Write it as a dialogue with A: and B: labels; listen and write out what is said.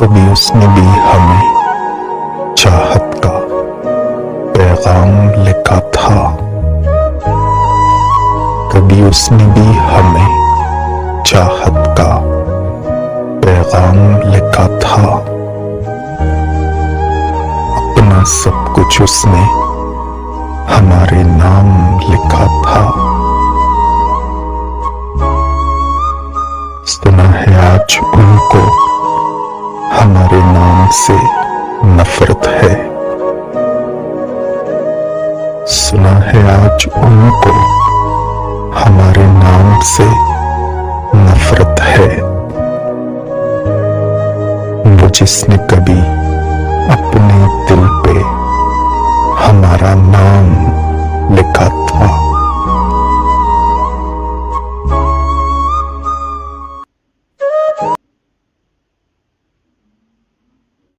A: कभी उसने भी हमें चाहत का पैगाम लिखा था। कभी उसने भी हमें चाहत का पैगाम लिखा था। अपना सब कुछ उसने हमारे नाम लिखा था। सुना है आज उनको हमारे नाम से नफरत है। सुना है आज उनको हमारे नाम से नफरत है। वो जिसने